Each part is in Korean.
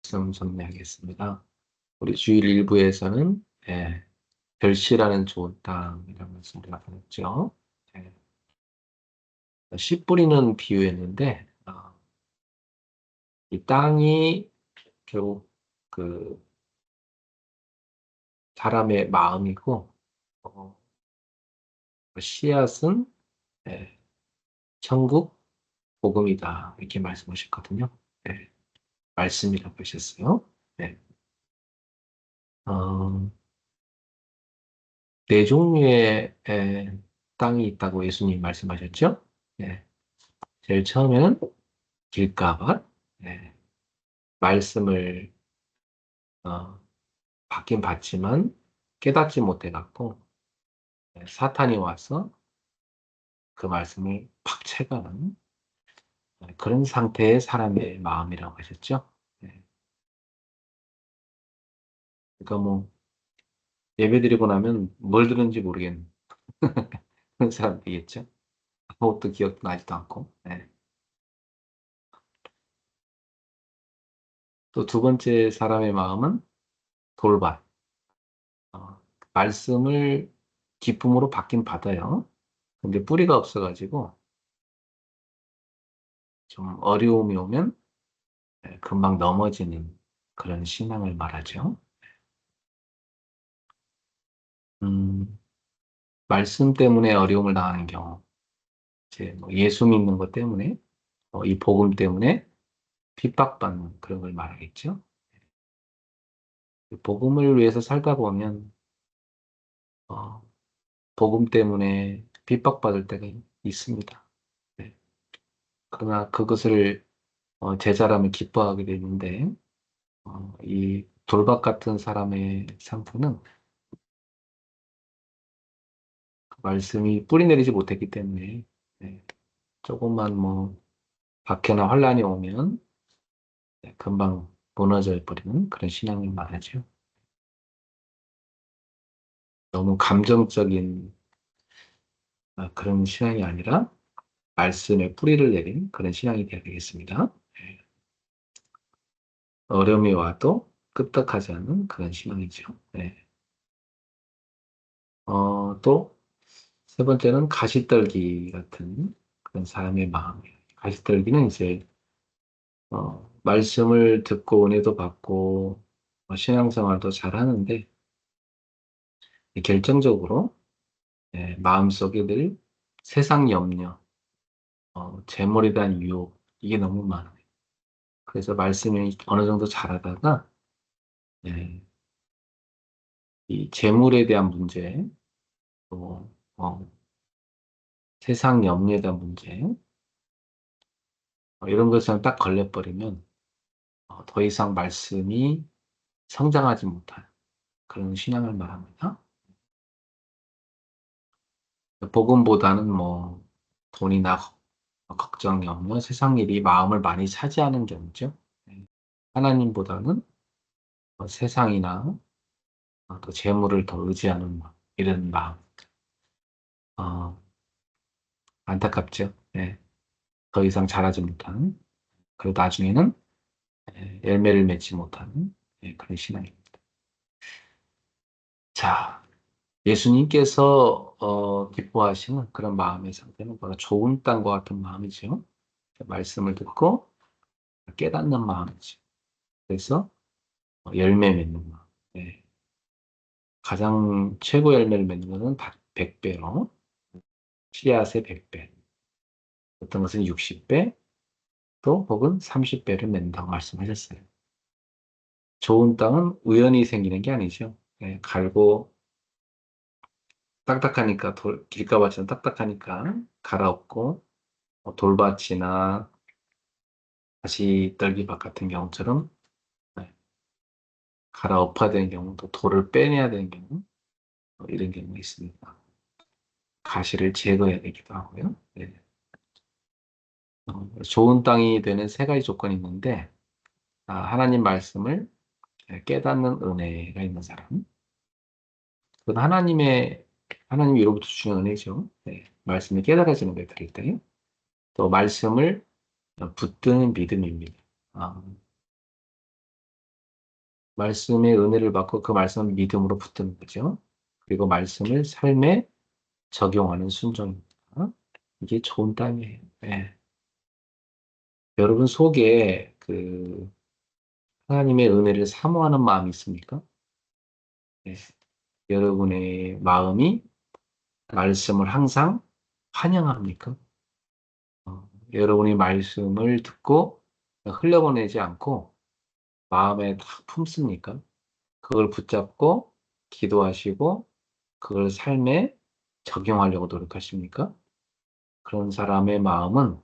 말씀 정리하겠습니다. 우리 주일 1부에서는 결실하는 좋은 땅이라는 말씀을 나눴죠. 예, 씨 뿌리는 비유였는데 이 땅이 결국 그 사람의 마음이고 그 씨앗은 예, 천국 복음이다 이렇게 말씀하셨거든요. 예, 말씀이라고 하셨어요. 네. 어, 네 종류의 땅이 있다고 예수님 말씀하셨죠. 예, 제일 처음에는 길가밭, 예, 말씀을 받긴 받지만 깨닫지 못해갖고 사탄이 와서 그 말씀을 팍 채가는 그런 상태의 사람의 마음이라고 하셨죠. 예, 그러니까 뭐 예배드리고 나면 뭘 들은지 모르겠는 그런 사람들이겠죠. 아무것도 기억도 나지도 않고. 예. 또 두 번째 사람의 마음은 돌밭. 말씀을 기쁨으로 받긴 받아요. 근데 뿌리가 없어가지고 좀 어려움이 오면 금방 넘어지는 그런 신앙을 말하죠. 음, 말씀 때문에 어려움을 당하는 경우, 이제 뭐 예수 믿는 것 때문에, 이 복음 때문에 핍박받는 그런 걸 말하겠죠. 복음을 위해서 살다 보면, 어, 복음 때문에 핍박받을 때가 있습니다. 네. 그러나 그것을 제자라면 기뻐하게 되는데, 이 돌박 같은 사람의 상태는 그 말씀이 뿌리 내리지 못했기 때문에, 네, 조금만 뭐 박해나 환란이 오면 금방 무너져 버리는 그런 신앙을 말하죠. 너무 감정적인 그런 신앙이 아니라 말씀에 뿌리를 내린 그런 신앙이 되어야 되겠습니다. 예. 어려움이 와도 끄떡하지 않는 그런 신앙이죠. 네. 또 세 번째는 가시떨기 같은 그런 사람의 마음이에요. 가시떨기는 이제 말씀을 듣고 은혜도 받고 신앙생활도 잘하는데 결정적으로 마음속에 늘 세상 염려, 재물에 대한 유혹, 이게 너무 많아요. 그래서 말씀이 어느 정도 잘하다가, 예, 이 재물에 대한 문제, 또, 세상 염려에 대한 문제, 이런 것에 딱 걸려버리면, 더 이상 말씀이 성장하지 못한 그런 신앙을 말합니다. 복음보다는 뭐, 돈이나 걱정, 염려, 세상 일이 마음을 많이 차지하는 경우죠. 예. 하나님보다는 세상이나 또 재물을 더 의지하는 이런 마음. 어, 안타깝죠. 네. 더 이상 자라지 못하는, 그리고 나중에는 열매를 맺지 못하는 그런 신앙입니다. 자, 예수님께서 기뻐하시는 그런 마음의 상태는 바로 좋은 땅과 같은 마음이죠. 말씀을 듣고 깨닫는 마음이죠. 그래서 열매 맺는 마음. 네. 가장 최고 열매를 맺는 것은 100배로, 씨앗의 100배. 어떤 것은 60배, 또 혹은 30배를 맺는다고 말씀하셨어요. 좋은 땅은 우연히 생기는 게 아니죠. 갈고 딱딱하니까 길가밭은 딱딱하니까 갈아엎고 돌밭이나 가시떨기밭 같은 경우처럼 네, 갈아엎어야 되는 경우 또 돌을 빼내야 되는 경우 이런 경우가 있습니다. 가시를 제거해야 되기도 하고요. 네. 좋은 땅이 되는 세 가지 조건이 있는데 하나님 말씀을 깨닫는 은혜가 있는 사람, 그건 하나님이 이로부터 주시는 은혜죠. 네, 말씀이 깨달아지는 데 들을 때, 또 말씀을 붙드는 믿음입니다. 아, 말씀의 은혜를 받고 그 말씀을 믿음으로 붙드는 거죠. 그리고 말씀을 삶에 적용하는 순종입니다. 이게 좋은 땅이에요. 예. 여러분 속에 하나님의 은혜를 사모하는 마음이 있습니까? 예. 여러분의 마음이 말씀을 항상 환영합니까? 여러분이 말씀을 듣고 흘려보내지 않고 마음에 딱 품습니까? 그걸 붙잡고 기도하시고 그걸 삶에 적용하려고 노력하십니까? 그런 사람의 마음은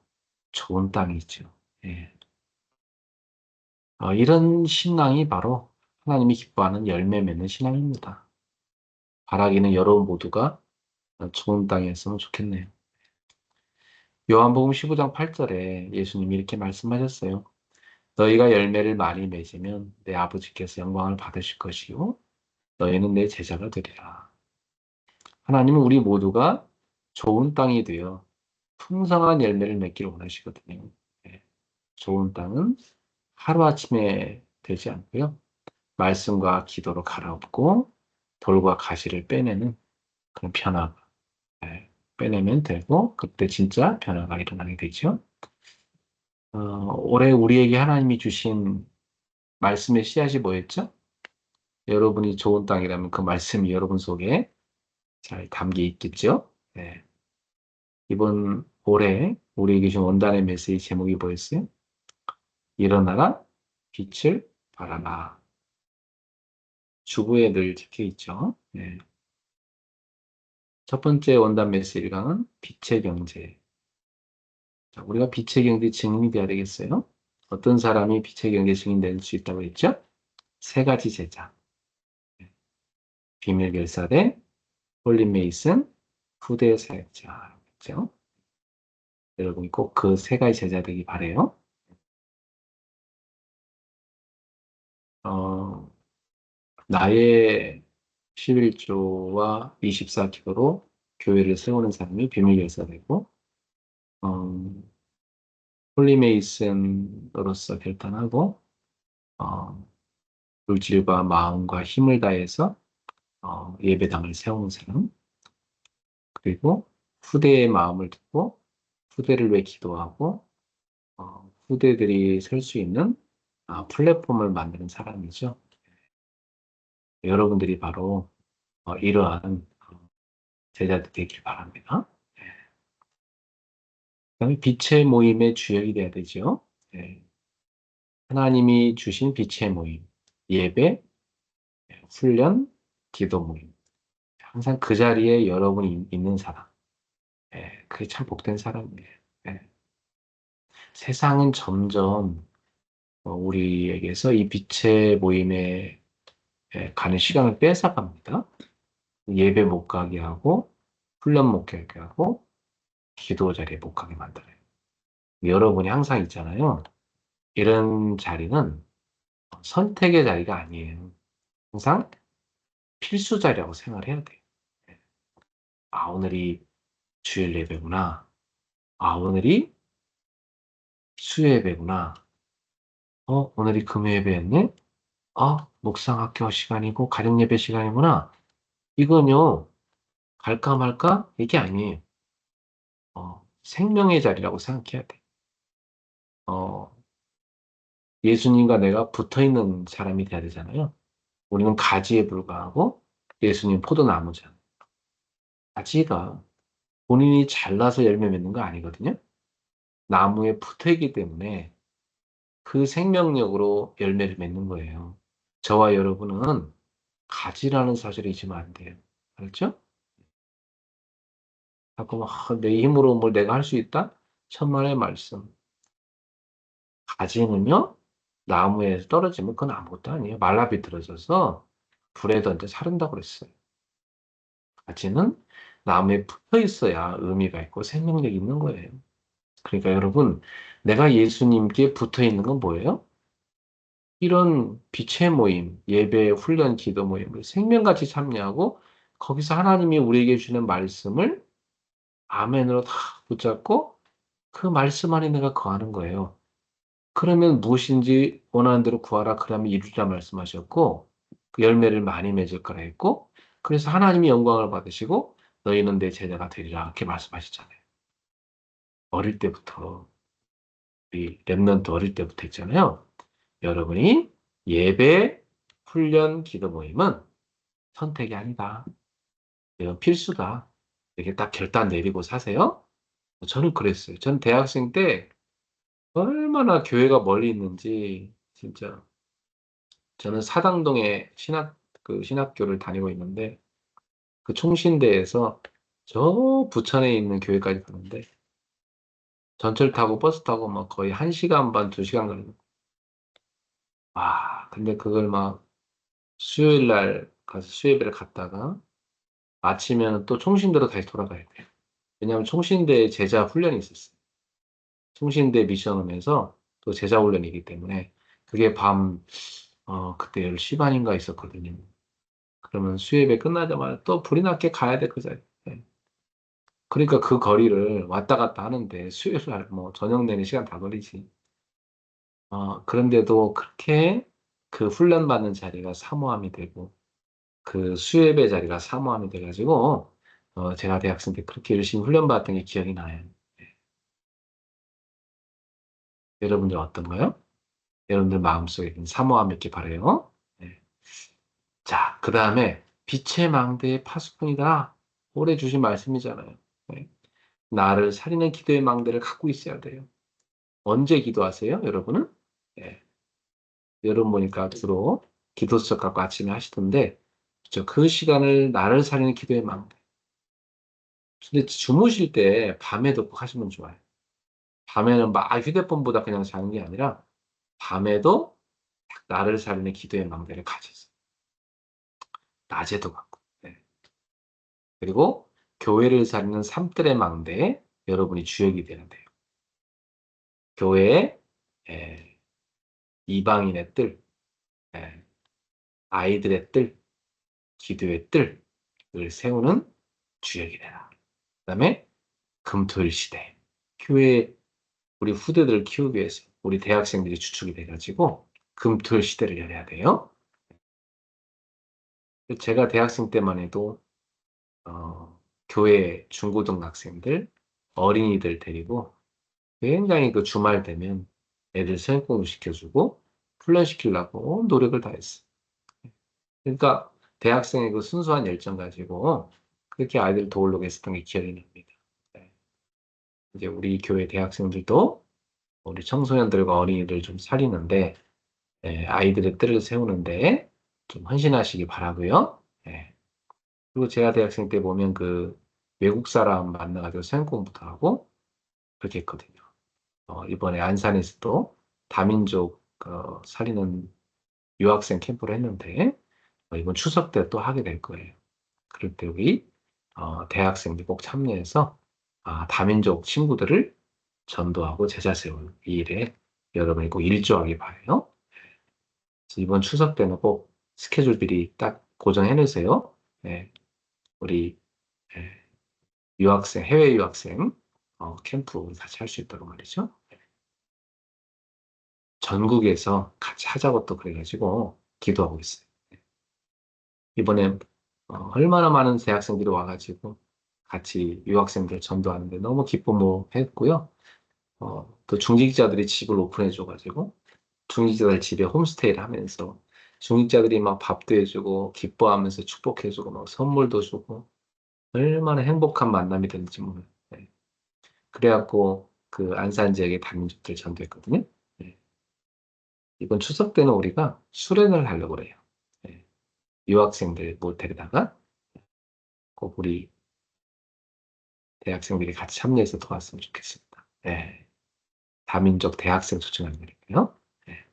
좋은 땅이 있죠. 예. 이런 신앙이 바로 하나님이 기뻐하는 열매 맺는 신앙입니다. 바라기는 여러분 모두가 좋은 땅이었으면 좋겠네요. 요한복음 15장 8절에 예수님이 이렇게 말씀하셨어요. 너희가 열매를 많이 맺으면 내 아버지께서 영광을 받으실 것이요 너희는 내 제자가 되리라. 하나님은 우리 모두가 좋은 땅이 되어 풍성한 열매를 맺기를 원하시거든요. 예. 좋은 땅은 하루아침에 되지 않고요. 말씀과 기도로 갈아엎고 돌과 가시를 빼내는 그런 변화가 빼내면 되고 그때 진짜 변화가 일어나게 되죠. 올해 우리에게 하나님이 주신 말씀의 씨앗이 뭐였죠? 여러분이 좋은 땅이라면 그 말씀이 여러분 속에 잘 담겨 있겠죠? 네. 이번 올해 우리에게 주신 원단의 메시지 제목이 뭐였어요? 일어나라, 빛을 발하라. 주부에 늘 적혀 있죠. 네. 첫 번째 원단 메시지 강은 빛의 경제. 자, 우리가 빛의 경제 증인이 되어야 되겠어요? 어떤 사람이 빛의 경제 증인 될 수 있다고 했죠? 세 가지 제자. 비밀 결사대, 홀리 메이슨, 후대 사역자. 그죠? 여러분이 꼭 그 세 가지 제자 되기 바래요. 어, 나의 11조와 24기도로 교회를 세우는 사람이 비밀 결사되고, 어, 홀리메이슨으로서 결단하고, 어, 물질과 마음과 힘을 다해서 예배당을 세우는 사람, 그리고 후대의 마음을 듣고 후대를 위해 기도하고 후대들이 설 수 있는 플랫폼을 만드는 사람이죠. 여러분들이 바로 이러한 제자들 되길 바랍니다. 그다음에 빛의 모임의 주역이 돼야 되죠. 네. 하나님이 주신 빛의 모임, 예배, 훈련, 기도 모임. 항상 그 자리에 여러분이 있는 사람. 그게 참 복된 사람이에요. 예. 세상은 점점 우리에게서 이 빛의 모임에 가는 시간을 뺏어갑니다. 예배 못 가게 하고, 훈련 못 가게 하고, 기도 자리에 못 가게 만들어요. 여러분이 항상 있잖아요. 이런 자리는 선택의 자리가 아니에요. 항상 필수 자리라고 생각을 해야 돼요. 오늘이 주일 예배구나. 오늘이 수요 예배구나. 오늘이 금요 예배였네? 묵상학교 시간이고, 가정 예배 시간이구나. 이건요, 갈까 말까? 이게 아니에요. 생명의 자리라고 생각해야 돼. 어, 예수님과 내가 붙어 있는 사람이 돼야 되잖아요. 우리는 가지에 불과하고 예수님 포도나무잖아요. 가지가 본인이 잘나서 열매 맺는 거 아니거든요. 나무에 붙어 있기 때문에 그 생명력으로 열매를 맺는 거예요. 저와 여러분은 가지라는 사실을 잊으면 안 돼요. 알죠? 자꾸 내 힘으로 뭘 내가 할 수 있다? 천만의 말씀. 가지는요, 나무에서 떨어지면 그건 아무것도 아니에요. 말라 비틀어져서 불에 던져 사른다고 그랬어요. 가지는 나무에 붙어 있어야 의미가 있고 생명력이 있는 거예요. 그러니까 여러분, 내가 예수님께 붙어 있는 건 뭐예요? 이런 빛의 모임, 예배, 훈련, 기도 모임을 생명같이 참여하고 거기서 하나님이 우리에게 주는 말씀을 아멘으로 다 붙잡고 그 말씀 안에 내가 거하는 거예요. 그러면 무엇인지 원하는 대로 구하라. 그러면 이루리라 말씀하셨고, 그 열매를 많이 맺을 거라 했고, 그래서 하나님이 영광을 받으시고, 너희는 내 제자가 되리라. 이렇게 말씀하셨잖아요. 어릴 때부터, 우리 랩런트 어릴 때부터 했잖아요. 여러분이 예배, 훈련, 기도 모임은 선택이 아니다. 이건 필수다. 이렇게 딱 결단 내리고 사세요. 저는 그랬어요. 저는 대학생 때 얼마나 교회가 멀리 있는지, 진짜. 저는 사당동에 신학교를 다니고 있는데, 그 총신대에서 저 부천에 있는 교회까지 가는데, 전철 타고 버스 타고 막 거의 1시간 반, 2시간 걸리고. 와, 근데 그걸 막 수요일 날 가서 수요일에 갔다가 아침에는 또 총신대로 다시 돌아가야 돼요. 왜냐하면 총신대에 제자 훈련이 있었어요. 총신대 미션홈에서 또 제자 훈련이기 때문에 그게 그때 10시 반인가 있었거든요. 그러면 수예배 끝나자마자 또 불이 났게 가야 돼, 그 자리에. 네. 그러니까 그 거리를 왔다 갔다 하는데 수요일 날 뭐 저녁 내내 시간 다 걸리지. 그런데도 그렇게 그 훈련받는 자리가 사모함이 되고 그 수예배 자리가 사모함이 돼가지고 제가 대학생 때 그렇게 열심히 훈련받았던 게 기억이 나요. 네. 여러분들 어떤가요? 여러분들 마음속에 있는 사모함이 있길 바라요. 네. 자, 그 다음에 빛의 망대의 파수꾼이다. 오래 주신 말씀이잖아요. 네. 나를 살리는 기도의 망대를 갖고 있어야 돼요. 언제 기도하세요, 여러분은? 네. 여러분 보니까 주로 기도 수업 갖고 아침에 하시던데, 그 시간을 나를 살리는 기도의 망대. 근데 주무실 때 밤에도 꼭 하시면 좋아요. 밤에는 막 휴대폰보다 그냥 자는 게 아니라, 밤에도 나를 살리는 기도의 망대를 가지세요. 낮에도 갖고. 네. 그리고 교회를 살리는 삶들의 망대에 여러분이 주역이 되는 돼요. 교회에 이방인의 뜰, 예, 아이들의 뜰, 기도의 뜰을 세우는 주역이 되라. 그 다음에 금토일 시대, 교회 우리 후대들을 키우기 위해서 우리 대학생들이 주축이 돼가지고 금토일 시대를 열어야 돼요. 제가 대학생 때만 해도 교회 중고등학생들, 어린이들 데리고 굉장히 그 주말 되면 애들 수행 공부 시켜주고 훈련시키려고 노력을 다했어. 그러니까 대학생의 그 순수한 열정 가지고 그렇게 아이들 도우려고 했었던 게 기억이 납니다. 네. 이제 우리 교회 대학생들도 우리 청소년들과 어린이들 좀 살리는데 아이들의 뜰을 세우는데 좀 헌신하시기 바라고요. 네. 그리고 제가 대학생 때 보면 그 외국 사람 만나가지고 수행 공부도 하고 그렇게 했거든요. 이번에 안산에서도 다민족 살리는 유학생 캠프를 했는데 이번 추석 때 또 하게 될 거예요. 그럴 때 우리 대학생들 꼭 참여해서 다민족 친구들을 전도하고 제자 세우는 이 일에 여러분이 꼭 일조하기 바라요. 그래서 이번 추석 때는 꼭 스케줄 미리 딱 고정해 놓으세요. 네, 우리 예, 해외 유학생 캠프 같이 할 수 있도록 말이죠. 전국에서 같이 하자고 또 그래가지고 기도하고 있어요. 이번에 얼마나 많은 대학생들이 와가지고 같이 유학생들 전도하는데 너무 기쁨했고요. 또 중직자들이 집을 오픈해줘가지고 중직자들 집에 홈스테이를 하면서 중직자들이 막 밥도 해주고 기뻐하면서 축복해주고 막 선물도 주고 얼마나 행복한 만남이 됐는지 몰라요. 네. 그래갖고 그 안산 지역의 다민족들 전도했거든요. 네. 이번 추석 때는 우리가 수련을 하려고 그래요. 네. 유학생들 뭐 데려다가 꼭 우리 대학생들이 같이 참여해서 도왔으면 좋겠습니다. 네. 다민족 대학생 초청하는 거니까요. 네.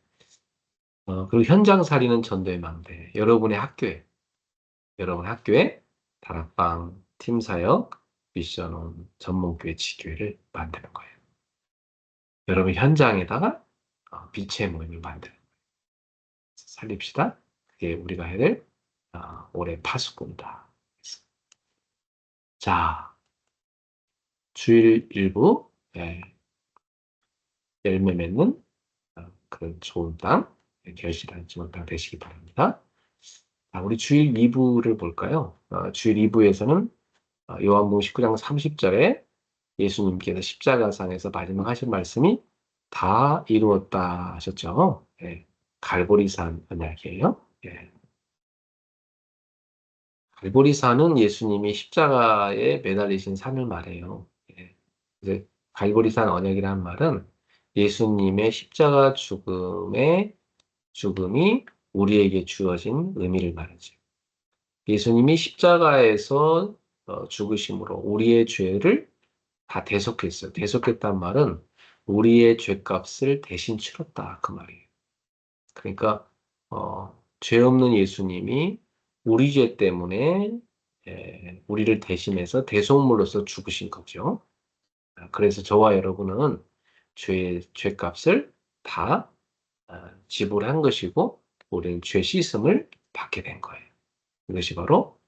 그리고 현장 살리는 전도의 망대. 여러분 학교에 다락방, 팀사역, 미션홈, 전문교회, 지교회를 만드는 거예요. 여러분 현장에다가 빛의 모임을 만드는 거예요. 살립시다. 그게 우리가 해야 될 올해 파수꾼이다. 자, 주일 일부 열매 맺는 그런 좋은 땅, 결실하는 좋은 땅 되시기 바랍니다. 우리 주일 2부를 볼까요? 주일 2부에서는 요한복음 19장 30절에 예수님께서 십자가상에서 마지막 하신 말씀이 다 이루었다 하셨죠. 예, 갈보리산 언약이에요. 예, 갈보리산은 예수님이 십자가에 매달리신 산을 말해요. 예, 이제 갈보리산 언약이라는 말은 예수님의 십자가 죽음이 우리에게 주어진 의미를 말하죠. 예수님이 십자가에서 죽으심으로 우리의 죄를 다 대속했어요. 대속했단 말은 우리의 죄값을 대신 치렀다 그 말이에요. 그러니까 죄 없는 예수님이 우리 죄 때문에 우리를 대신해서 대속물로서 죽으신 거죠. 그래서 저와 여러분은 죄값을 다 지불한 것이고 우리는 죄 씻음을 받게 된 거예요. 이것이 바로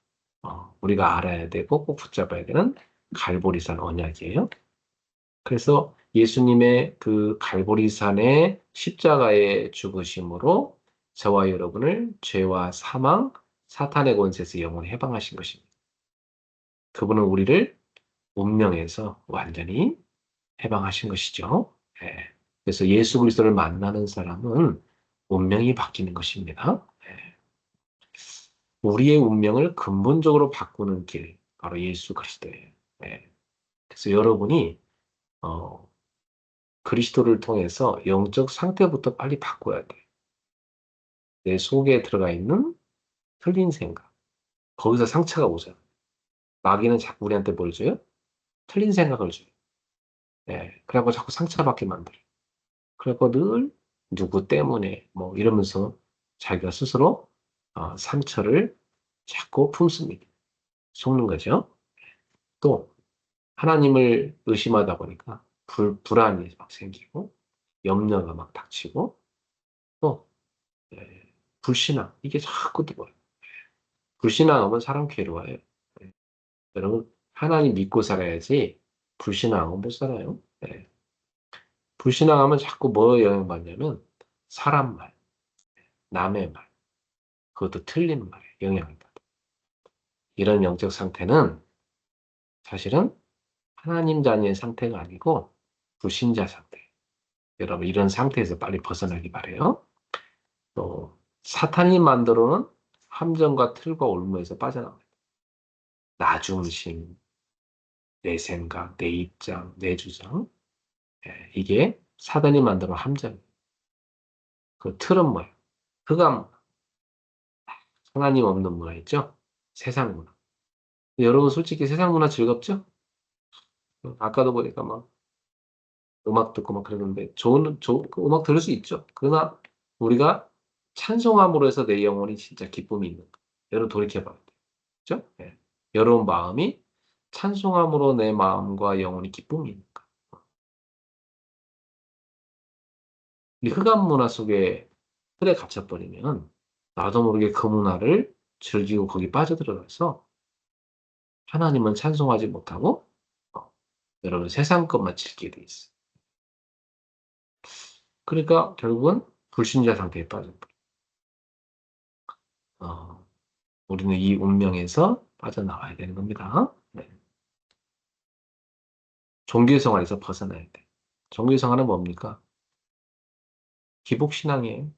우리가 알아야 되고 꼭 붙잡아야 되는 갈보리산 언약이에요. 그래서 예수님의 그 갈보리산의 십자가의 죽으심으로 저와 여러분을 죄와 사망, 사탄의 권세에서 영원히 해방하신 것입니다. 그분은 우리를 운명에서 완전히 해방하신 것이죠. 예. 그래서 예수 그리스도를 만나는 사람은 운명이 바뀌는 것입니다. 예. 우리의 운명을 근본적으로 바꾸는 길, 바로 예수 그리스도예요. 예. 그래서 여러분이 어, 그리스도를 통해서 영적 상태부터 빨리 바꿔야 돼. 내 속에 들어가 있는 틀린 생각. 거기서 상처가 오잖아. 마귀는 자꾸 우리한테 뭘 줘요? 틀린 생각을 줘요. 예. 그래갖고 자꾸 상처받게 만들어. 그래갖고 늘 누구 때문에 뭐 이러면서 자기가 스스로 상처를 자꾸 품습니다. 속는 거죠. 또 하나님을 의심하다 보니까 불안이 막 생기고 염려가 막 닥치고 또 불신앙 이게 자꾸 들어와요. 불신앙하면 사람 괴로워요. 예. 여러분 하나님 믿고 살아야지 불신앙하면 못 살아요. 예. 불신앙하면 자꾸 뭐 영향받냐면 사람 말, 남의 말, 그것도 틀린 말에 영향을 받아. 이런 영적 상태는 사실은 하나님 자녀의 상태가 아니고 불신자 상태. 여러분 이런 상태에서 빨리 벗어나기 바래요. 또 사탄이 만들어놓은 함정과 틀과 올무에서 빠져나와요. 나 중심, 내 생각, 내 입장, 내 주장. 이게 사단이 만들어놓은 함정. 그 틀은 뭐예요? 흑암 문화. 하나님 없는 문화 있죠? 세상 문화. 여러분 솔직히 세상 문화 즐겁죠? 아까도 보니까 막 음악 듣고 막 그러는데 좋은 그 음악 들을 수 있죠. 그러나 우리가 찬송함으로 해서 내 영혼이 진짜 기쁨이 있는 거. 여러분 돌이켜봐야 돼요. 그죠? 예. 여러분 마음이 찬송함으로 내 마음과 영혼이 기쁨이 있는 거. 이 흑암 문화 속에 틀에 갇혀버리면 나도 모르게 그 문화를 즐기고 거기 빠져들어가서 하나님은 찬송하지 못하고 어, 여러분 세상 것만 즐기게 돼 있어요. 그러니까 결국은 불신자 상태에 빠져버려요. 어, 우리는 이 운명에서 빠져나와야 되는 겁니다. 네. 종교 생활에서 벗어나야 돼. 종교 생활은 뭡니까? 기복신앙이에요.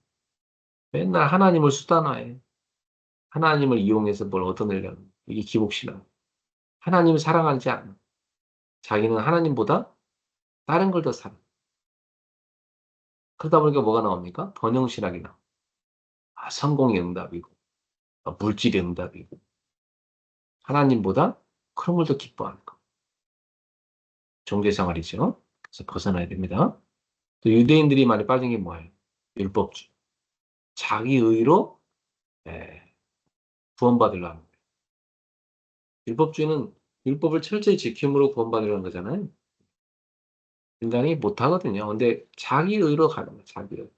맨날 하나님을 수단화해. 하나님을 이용해서 뭘 얻어내려는 이게 기복신앙. 하나님을 사랑하지 않아. 자기는 하나님보다 다른 걸 더 사랑. 그러다 보니까 뭐가 나옵니까? 번영신학이 나와. 성공이 응답이고, 물질이 응답이고, 하나님보다 그런 걸 더 기뻐하는 거. 종교생활이죠. 그래서 벗어나야 됩니다. 또 유대인들이 많이 빠진 게 뭐예요? 율법주의. 자기 의로 구원받으려는 거예요. 율법주의는 율법을 철저히 지킴으로 구원받으려는 거잖아요. 인간이 못하거든요. 근데 자기 의로 가는 거예요. 자기 의.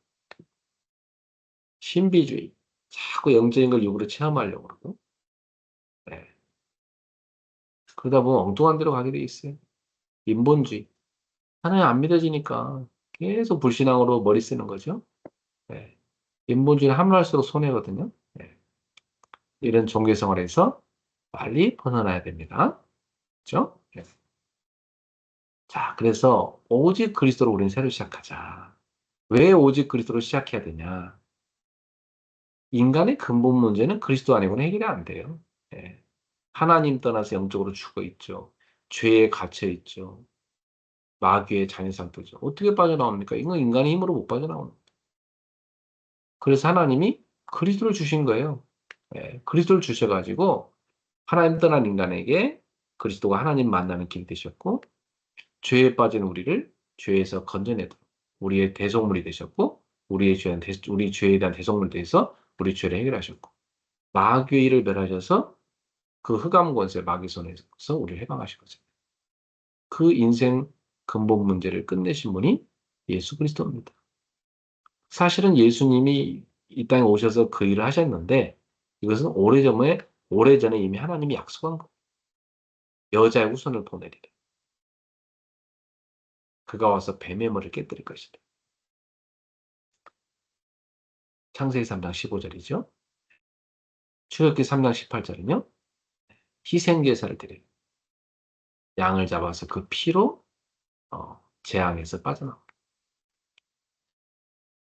신비주의. 자꾸 영적인 걸 육으로 체험하려고 그러고. 네. 그러다 보면 엉뚱한 데로 가게 돼 있어요. 인본주의. 하나님 안 믿어지니까 계속 불신앙으로 머리 쓰는 거죠. 예. 인본주의는 함락할수록 손해거든요. 예. 이런 종교 생활에서 빨리 벗어나야 됩니다. 그렇죠? 예. 자, 그래서 오직 그리스도로 우리는 새로 시작하자. 왜 오직 그리스도로 시작해야 되냐? 인간의 근본 문제는 그리스도 아니고는 해결이 안 돼요. 예. 하나님 떠나서 영적으로 죽어 있죠. 죄에 갇혀 있죠. 마귀의 자녀 상태죠. 어떻게 빠져나옵니까? 이건 인간의 힘으로 못 빠져나옵니다. 그래서 하나님이 그리스도를 주신 거예요. 예. 그리스도를 주셔가지고 하나님 떠난 인간에게 그리스도가 하나님 만나는 길이 되셨고 죄에 빠진 우리를 죄에서 건져내도록 우리의 대속물이 되셨고 우리 죄에 대한 대속물이 돼서 우리 죄를 해결하셨고 마귀의 일을 멸하셔서 그 흑암 권세 마귀 손에서 우리를 해방하신 거죠. 그 인생 근본 문제를 끝내신 분이 예수 그리스도입니다. 사실은 예수님이 이 땅에 오셔서 그 일을 하셨는데 이것은 오래전에 이미 하나님이 약속한 거예요. 여자의 후손을 보내리라. 그가 와서 뱀의 머리를 깨뜨릴 것이다. 창세기 3장 15절이죠. 출애굽기 3장 18절은요. 희생제사를 드려요. 양을 잡아서 그 피로 재앙에서 빠져나옵니다.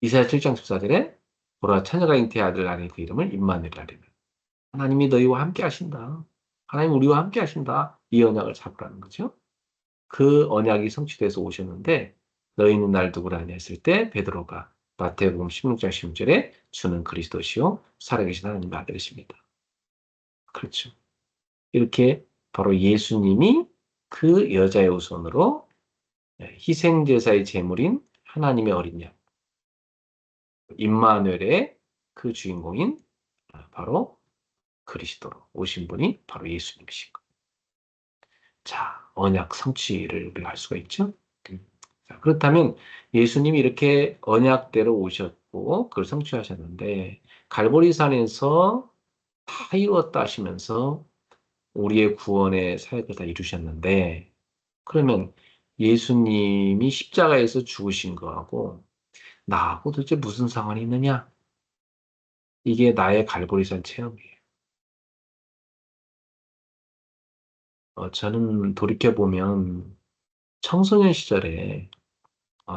이사야 7장 14절에 보라 처녀가 잉태의 아들 낳으니 그 이름을 임마누엘이라 하리라. 하나님이 너희와 함께 하신다. 하나님 우리와 함께 하신다. 이 언약을 잡으라는 거죠. 그 언약이 성취돼서 오셨는데 너희는 날 누구라 하냐 했을 때 베드로가 마태복음 16장 16절에 주는 그리스도시요 살아계신 하나님의 아들이십니다. 그렇죠. 이렇게 바로 예수님이 그 여자의 후손으로 희생제사의 제물인 하나님의 어린 양 임마누엘의 그 주인공인 바로 그리스도로 오신 분이 바로 예수님이신 거예요. 자, 언약 성취를 우리가 할 수가 있죠. 자, 그렇다면 예수님이 이렇게 언약대로 오셨고 그걸 성취하셨는데 갈보리산에서 다 이루었다 하시면서 우리의 구원의 사역을 다 이루셨는데 그러면 예수님이 십자가에서 죽으신 거하고 나하고 도대체 무슨 상관이 있느냐? 이게 나의 갈보리산 체험이에요. 저는 돌이켜보면 청소년 시절에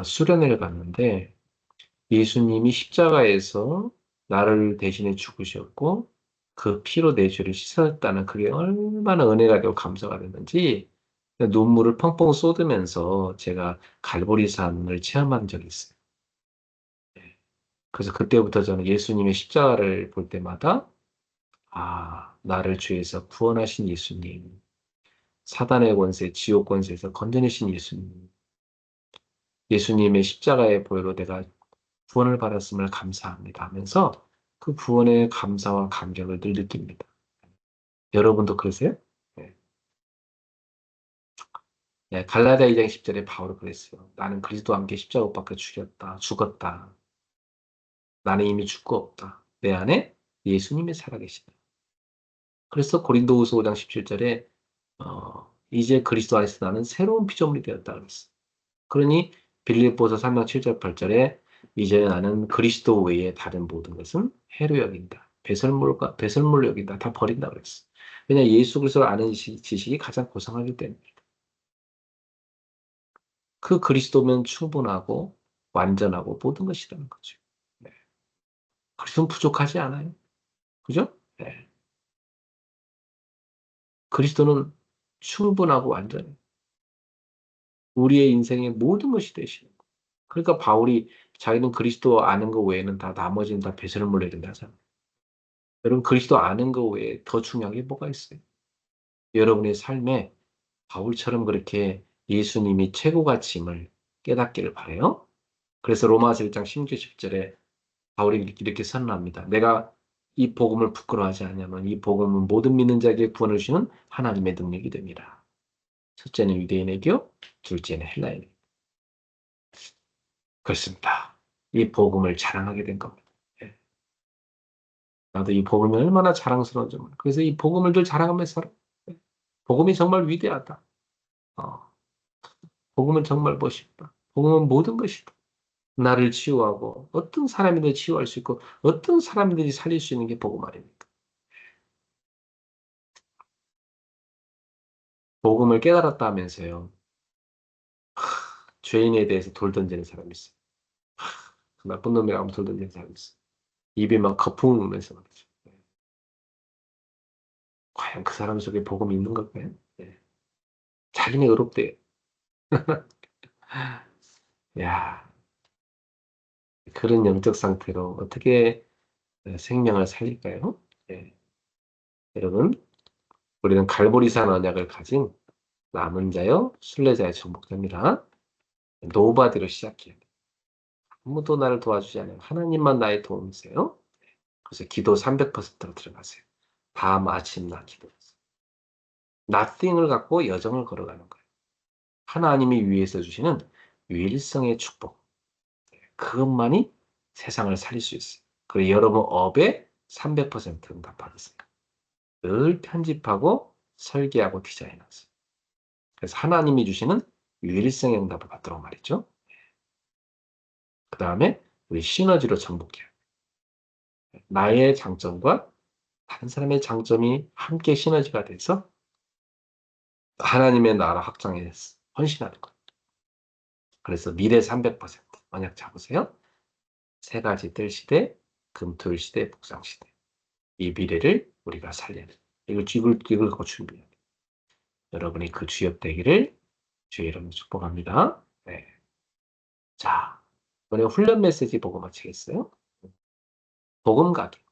수련회를 갔는데 예수님이 십자가에서 나를 대신해 죽으셨고 그 피로 내 죄를 씻었다는 그게 얼마나 은혜가 되고 감사가 됐는지 눈물을 펑펑 쏟으면서 제가 갈보리산을 체험한 적이 있어요. 그래서 그때부터 저는 예수님의 십자가를 볼 때마다 나를 죄에서 구원하신 예수님, 사단의 권세, 지옥 권세에서 건져내신 예수님, 예수님의 십자가의 보혈로 내가 구원을 받았음을 감사합니다 하면서 그 구원의 감사와 감격을 늘 느낍니다. 여러분도 그러세요? 네. 네, 갈라디아 2장 10절에 바울은 그랬어요. 나는 그리스도와 함께 십자가 못 박혀 죽었다. 나는 이미 죽고 없다. 내 안에 예수님이 살아계시다. 그래서 고린도후서 5장 17절에 이제 그리스도 안에서 나는 새로운 피조물이 되었다 그랬어요. 그러니 빌립보서 3장 7절 8절에 이제 나는 그리스도 외에 다른 모든 것은 해로 여긴다. 배설물로 여긴다. 다 버린다 그랬어. 왜냐 예수 그리스도를 아는 지식이 가장 고상하기 때문에. 그 그리스도면 충분하고 완전하고 모든 것이라는 거죠. 네. 그리스도는 부족하지 않아요. 그죠? 네. 그리스도는 충분하고 완전해요. 우리의 인생의 모든 것이 되시는 거예요. 그러니까 바울이 자기는 그리스도 아는 것 외에는 다 나머지는 다 배설물로 여긴다 하잖아요. 여러분 그리스도 아는 것 외에 더 중요한 게 뭐가 있어요? 여러분의 삶에 바울처럼 그렇게 예수님이 최고 가치임을 깨닫기를 바라요. 그래서 로마서 1장 16절 10절에 바울이 이렇게 선언합니다. 내가 이 복음을 부끄러워하지 않냐면 이 복음은 모든 믿는 자에게 구원을 주시는 하나님의 능력이 됩니다. 첫째는 유대인에게요, 둘째는 헬라인에게. 그렇습니다. 이 복음을 자랑하게 된 겁니다. 예. 나도 이 복음이 얼마나 자랑스러운지 몰라. 그래서 이 복음을 늘 자랑하면서 살아. 예. 복음이 정말 위대하다. 어, 복음은 정말 멋있다. 복음은 모든 것이다. 나를 치유하고 어떤 사람이든 치유할 수 있고 어떤 사람들이 살릴 수 있는 게 복음 아닙니까? 복음을 깨달았다 하면서요. 죄인에 대해서 돌 던지는 사람이 있어요. 그 나쁜 놈이라고 돌 던지는 사람이 있어요. 입에 막 거품을 물면서 말이죠. 네. 과연 그 사람 속에 복음이 있는 걸까요? 네. 자기네 의롭대. 야, 그런 영적 상태로 어떻게 생명을 살릴까요? 네. 여러분, 우리는 갈보리산 언약을 가진 남은 자요, 순례자의 정복자입니다. 노바디로 시작해요. 아무도 나를 도와주지 않아요. 하나님만 나의 도움이세요. 그래서 기도 300%로 들어가세요. 밤, 아침, 낮 기도. nothing을 갖고 여정을 걸어가는 거예요. 하나님이 위에서 주시는 유일성의 축복. 그것만이 세상을 살릴 수 있어요. 그리고 여러분 업에 300% 응답 받으세요. 늘 편집하고 설계하고 디자인하세요. 그래서 하나님이 주시는 유일성의 응답을 받도록 말이죠. 그 다음에 우리 시너지로 전복해요. 나의 장점과 다른 사람의 장점이 함께 시너지가 돼서 하나님의 나라 확장에 헌신하는 거예요. 그래서 미래 300% 언약 잡으세요. 세 가지 뜰 시대, 금토일 시대, 복장 시대. 이 미래를 우리가 살려야 돼요. 이걸 갖고 준비해야 돼요. 여러분이 그 주역 되기를 주의 이름으로 축복합니다. 네. 자, 이번에 훈련 메시지 보고 마치겠어요? 복음 각인.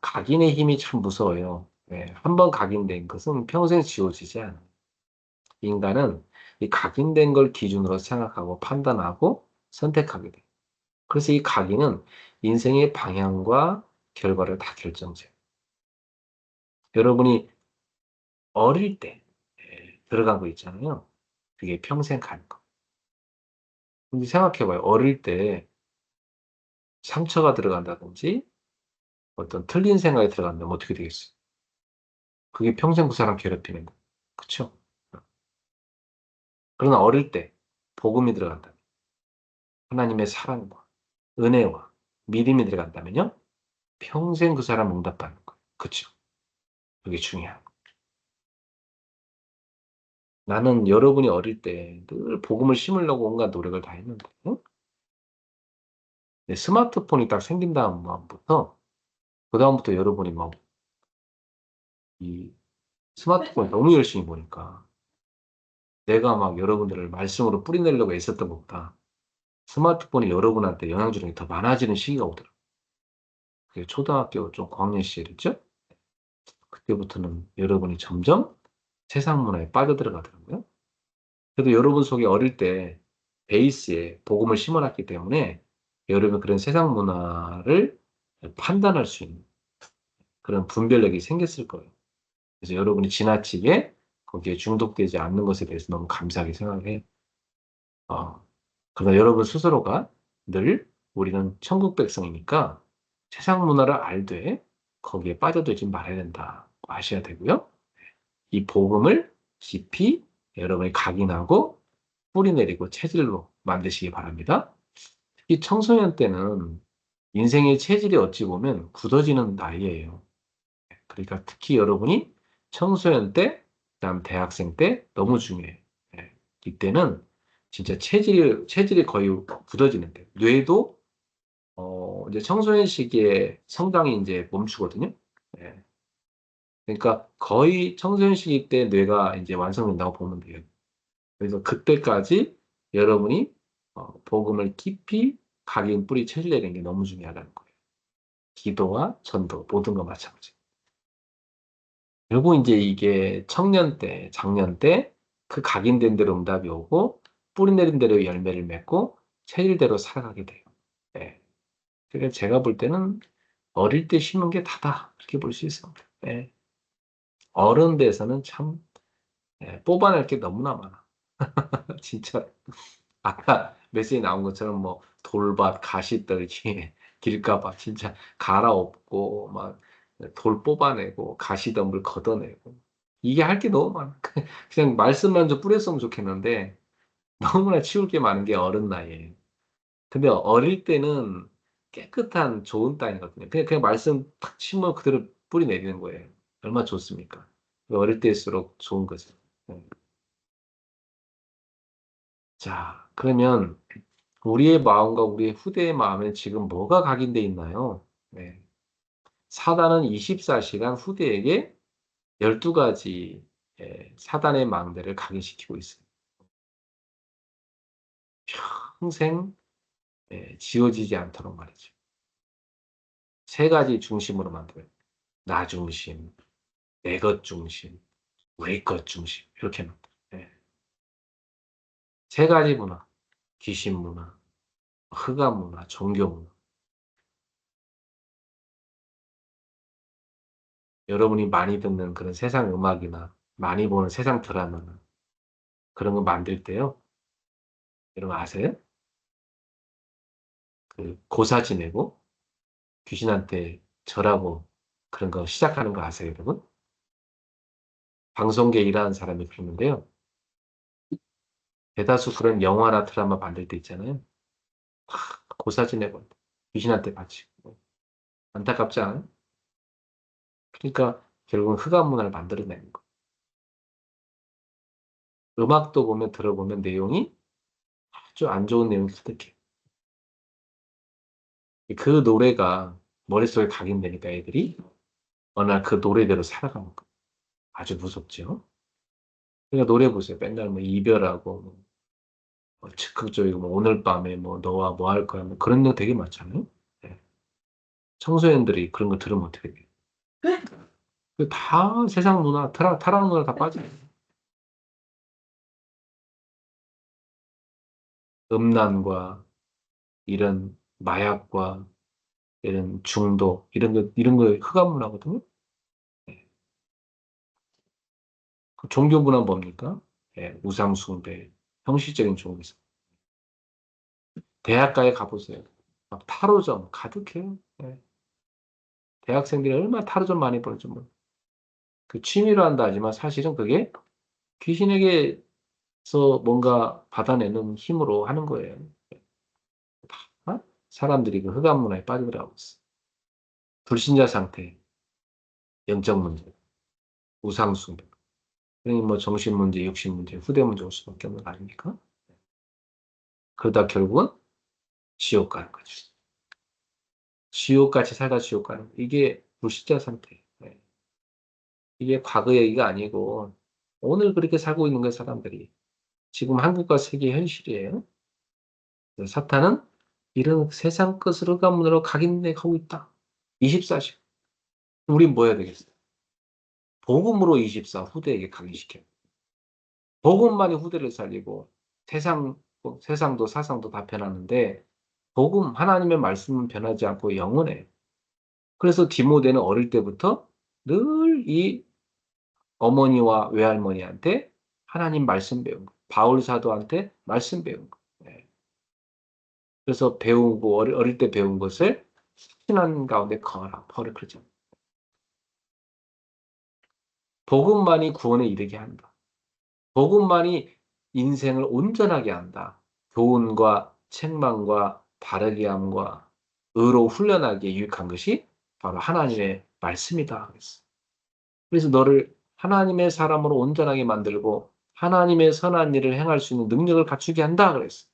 각인의 힘이 참 무서워요. 네. 한번 각인된 것은 평생 지워지지 않아요. 인간은 이 각인된 걸 기준으로 생각하고 판단하고 선택하게 돼요. 그래서 이 각인은 인생의 방향과 결과를 다 결정져요. 여러분이 어릴 때 들어간 거 있잖아요. 그게 평생 가는 거. 근데 생각해봐요. 어릴 때 상처가 들어간다든지 어떤 틀린 생각이 들어간다면 어떻게 되겠어요? 그게 평생 그 사람 괴롭히는 거. 그쵸? 그러나 어릴 때 복음이 들어간다. 하나님의 사랑과 은혜와 믿음이 들어간다면요. 평생 그 사람 응답받는 거예요. 그쵸? 그게 중요한 거. 나는 여러분이 어릴 때 늘 복음을 심으려고 온갖 노력을 다 했는데, 응? 스마트폰이 딱 생긴 다음부터, 그다음부터 여러분이 막, 이 스마트폰 너무 열심히 보니까, 내가 막 여러분들을 말씀으로 뿌리내려고 애썼던 것보다, 스마트폰이 여러분한테 영향 주는 게 더 많아지는 시기가 오더라고요. 그게 초등학교 좀 고학년 시절이죠? 그때부터는 여러분이 점점 세상 문화에 빠져들어가더라고요. 그래도 여러분 속에 어릴 때 베이스에 복음을 심어놨기 때문에 여러분 그런 세상 문화를 판단할 수 있는 그런 분별력이 생겼을 거예요. 그래서 여러분이 지나치게 거기에 중독되지 않는 것에 대해서 너무 감사하게 생각해요. 어, 그러나 여러분 스스로가 늘 우리는 천국 백성이니까 세상 문화를 알되 거기에 빠져들지 말아야 된다고 아셔야 되고요. 이 복음을 깊이 여러분이 각인하고 뿌리내리고 체질로 만드시기 바랍니다. 특히 청소년 때는 인생의 체질이 어찌 보면 굳어지는 나이예요. 그러니까 특히 여러분이 청소년 때, 그다음 대학생 때 너무 중요해요. 예. 이때는 진짜 체질이 거의 굳어지는데 뇌도 이제 청소년 시기에 성장이 이제 멈추거든요. 예. 그러니까 거의 청소년 시기 때 뇌가 이제 완성된다고 보면 돼요. 그래서 그때까지 여러분이 복음을 깊이 각인 뿌리 체질내는 게 너무 중요하다는 거예요. 기도와 전도 모든 거 마찬가지. 그리고 이제 이게 청년 때, 장년 때 그 각인된 대로 응답이 오고 뿌리 내린 대로 열매를 맺고 체질대로 살아가게 돼요. 예. 그러니까 제가 볼 때는 어릴 때 심은 게 다다 이렇게 볼 수 있습니다. 예. 어른 돼서는 참 뽑아낼 게 너무나 많아. 진짜 아까 메시지 나온 것처럼 뭐 돌밭, 가시떨기, 길가밭 진짜 갈아엎고 막 돌 뽑아내고 가시덤불 걷어내고 이게 할 게 너무 많아. 그냥 말씀만 좀 뿌렸으면 좋겠는데 너무나 치울 게 많은 게 어른 나이에. 근데 어릴 때는 깨끗한 좋은 땅이거든요. 그냥 말씀 탁 치면 그대로 뿌리 내리는 거예요. 얼마나 좋습니까? 어릴 때일수록 좋은 거죠. 네. 자, 그러면 우리의 마음과 우리의 후대의 마음에 지금 뭐가 각인돼 있나요? 네. 사단은 24시간 후대에게 12가지 사단의 망대를 각인시키고 있어요. 평생 지워지지 않도록 말이죠. 세 가지 중심으로 만들어요. 나 중심, 내 것 중심, 우리 것 중심 이렇게 만들어요. 예. 세 가지 문화, 귀신 문화, 흑암 문화, 종교 문화. 여러분이 많이 듣는 그런 세상 음악이나 많이 보는 세상 드라마나 그런 거 만들 때요. 여러분 아세요? 그 고사 지내고 귀신한테 절하고 그런 거 시작하는 거 아세요, 여러분? 방송계에 일하는 사람이 그러는데요. 대다수 그런 영화나 드라마 만들 때 있잖아요. 고사 지내고 귀신한테 바치고 안타깝지 않아요? 그러니까 결국은 흑암 문화를 만들어내는 거. 음악도 보면 들어보면 내용이 아주 안 좋은 내용이 가득해. 그 노래가 머릿속에 각인되니까 애들이 어느 날 그 노래대로 살아가는 거. 아주 무섭죠. 그러니까 노래 보세요. 맨날 뭐 이별하고 뭐 즉흥적이고 뭐 오늘 밤에 뭐 너와 뭐 할 거야 뭐 그런 거 되게 많잖아요. 네. 청소년들이 그런 거 들으면 어떻게 돼요? 다 세상 문화, 타락 문화 다 빠져요. 음란과 이런 마약과 이런 중독 이런 거 흑암 문화거든요. 네. 그 종교 문화 뭡니까? 예, 우상 숭배, 형식적인 종교. 대학가에 가보세요. 막 타로점 가득해요. 예. 대학생들이 얼마나 타로점 많이 보는지 몰라요. 그 취미로 한다 하지만 사실은 그게 귀신에게서 뭔가 받아내는 힘으로 하는 거예요. 다 사람들이 그 흑암 문화에 빠져들어가고 있어. 불신자 상태, 영적 문제, 우상 숭배. 그러니 뭐 정신 문제, 육신 문제, 후대 문제 올 수밖에 없는 거 아닙니까? 그러다 결국은 지옥 가는 거죠. 지옥같이 살다 지옥 가는 거. 이게 불신자 상태. 네. 이게 과거 얘기가 아니고 오늘 그렇게 살고 있는 거예요, 사람들이. 지금 한국과 세계 현실이에요. 사탄은 이런 세상 것으로 가문으로 각인되고 있다. 24시간. 우린 뭐 해야 되겠어요? 복음으로 24 후대에게 각인시켜요. 복음만이 후대를 살리고 세상도 사상도 다 변하는데 복음, 하나님의 말씀은 변하지 않고 영원해. 그래서 디모데는 어릴 때부터 늘 이 어머니와 외할머니한테 하나님 말씀 배운 거. 바울 사도한테 말씀 배운 거. 네. 그래서 배우고 어릴 때 배운 것을 신앙 가운데 거하라. 바울이 그러죠. 복음만이 구원에 이르게 한다. 복음만이 인생을 온전하게 한다. 교훈과 책망과 바르게 함과 의로 훈련하기에 유익한 것이 바로 하나님의 말씀이다. 그래서 너를 하나님의 사람으로 온전하게 만들고 하나님의 선한 일을 행할 수 있는 능력을 갖추게 한다. 그랬어.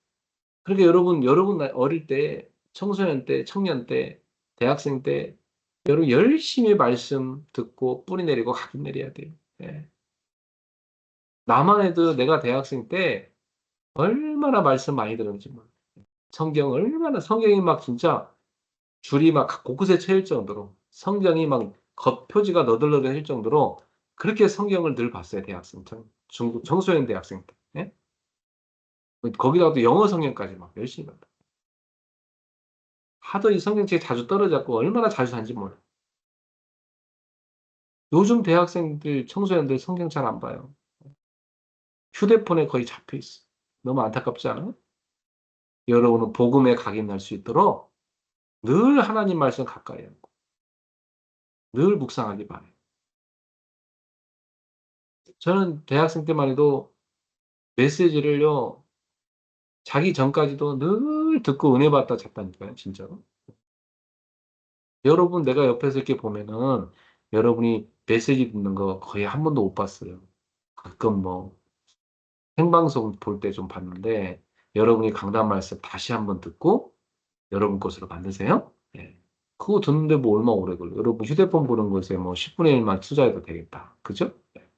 그러니까 여러분 어릴 때, 청소년 때, 청년 때, 대학생 때, 여러분 열심히 말씀 듣고 뿌리 내리고 각인 내려야 돼요. 예. 나만 해도 내가 대학생 때 얼마나 말씀 많이 들었는지 몰라. 성경이 막 진짜 줄이 막 곳곳에 쳐일 정도로 성경이 막 겉표지가 너덜너덜할 정도로 그렇게 성경을 늘 봤어요. 대학생 중국 청소년 대학생 때. 예? 거기다가 또 영어 성경까지 막 열심히 봤다. 하도 이 성경책이 자주 떨어졌고 얼마나 자주 산지 몰라. 요즘 대학생들 청소년들 성경 잘 안 봐요. 휴대폰에 거의 잡혀 있어. 너무 안타깝지 않아요? 여러분은 복음에 각인할 수 있도록 늘 하나님 말씀 가까이 하고 늘 묵상하기 바래요. 저는 대학생 때만 해도 메시지를요. 자기 전까지도 늘 듣고 은혜 받다 잤다니까요, 진짜로. 여러분, 내가 옆에서 이렇게 보면은 여러분이 메시지 듣는 거 거의 한 번도 못 봤어요. 가끔 뭐 생방송 볼 때 좀 봤는데 여러분이 강단 말씀 다시 한번 듣고 여러분 것으로 만드세요. 예. 그거 듣는데 뭐 얼마 오래 걸려. 여러분 휴대폰 보는 것에 뭐 10분의 1만 투자해도 되겠다. 그죠? 예.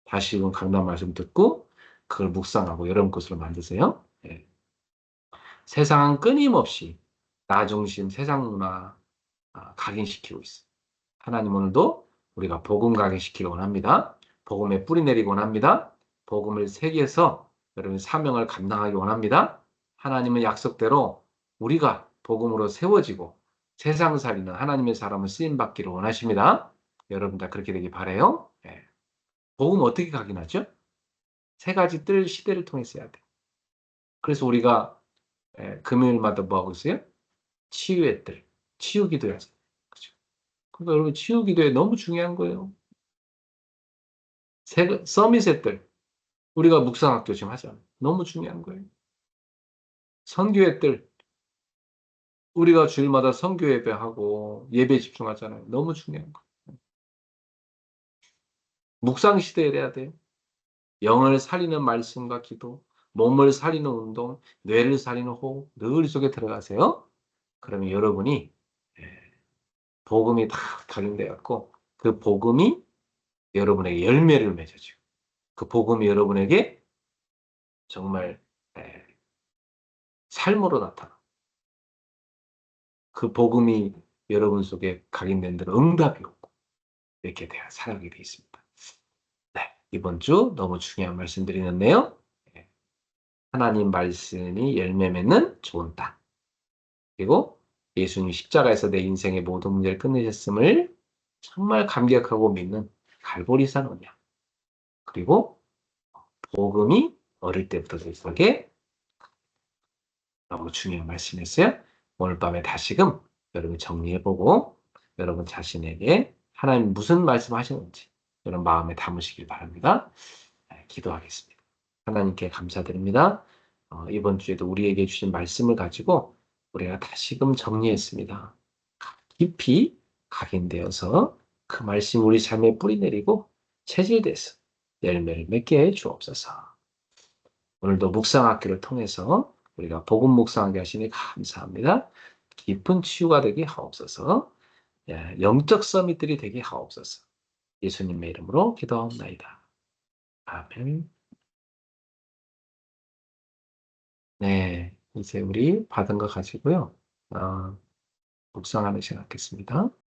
다시금 강단 말씀 듣고 그걸 묵상하고 여러분 것으로 만드세요. 예. 세상은 끊임없이 나 중심 세상 문화 각인시키고 있어요. 하나님 오늘도 우리가 복음 각인시키기 원합니다. 복음에 뿌리 내리기 원합니다. 복음을 세계에서 여러분 사명을 감당하기 원합니다. 하나님은 약속대로 우리가 복음으로 세워지고 세상 살리는 하나님의 사람을 쓰임 받기를 원하십니다. 여러분 다 그렇게 되길 바라요. 예. 복음 어떻게 각인하죠? 세 가지 뜰 시대를 통해서 해야 돼. 그래서 우리가 금요일마다 뭐 하고 있어요? 치유의 뜰, 치유 기도해야죠. 그죠? 그러니까 여러분 치유 기도에 너무 중요한 거예요. 서밋의 뜰, 우리가 묵상학교 지금 하잖아요. 너무 중요한 거예요. 선교의 뜰, 우리가 주일마다 선교 예배하고 예배 집중하잖아요. 너무 중요한 거예요. 묵상 시대에 해야 돼요. 영을 살리는 말씀과 기도, 몸을 살리는 운동, 뇌를 살리는 호흡, 늘 속에 들어가세요. 그러면 여러분이 복음이 다 각인돼 갖고 그 복음이 여러분에게 열매를 맺어줘요. 그 복음이 여러분에게 정말 삶으로 나타나. 그 복음이 여러분 속에 각인된 대로 응답이 오고 이렇게 돼야 살아가게 돼 있습니다. 네, 이번 주 너무 중요한 말씀 드리는데요. 예, 하나님 말씀이 열매 맺는 좋은 땅. 그리고 예수님 십자가에서 내 인생의 모든 문제를 끝내셨음을 정말 감격하고 믿는 갈보리산 언약. 그리고 복음이 어릴 때부터 내 속에 너무 중요한 말씀이었어요. 오늘 밤에 다시금 여러분 정리해보고 여러분 자신에게 하나님 무슨 말씀하시는지 여러분 마음에 담으시길 바랍니다. 네, 기도하겠습니다. 하나님께 감사드립니다. 이번 주에도 우리에게 주신 말씀을 가지고 우리가 다시금 정리했습니다. 깊이 각인되어서 그 말씀 우리 삶에 뿌리내리고 체질돼서 열매를 맺게 해 주옵소서. 오늘도 묵상학교를 통해서 우리가 복음 묵상하게 하시니 감사합니다. 깊은 치유가 되게 하옵소서. 예, 영적 서밋들이 되게 하옵소서. 예수님의 이름으로 기도하옵나이다. 아멘. 네, 이제 우리 받은 거 가지고요. 묵상하는 시간 갖겠습니다.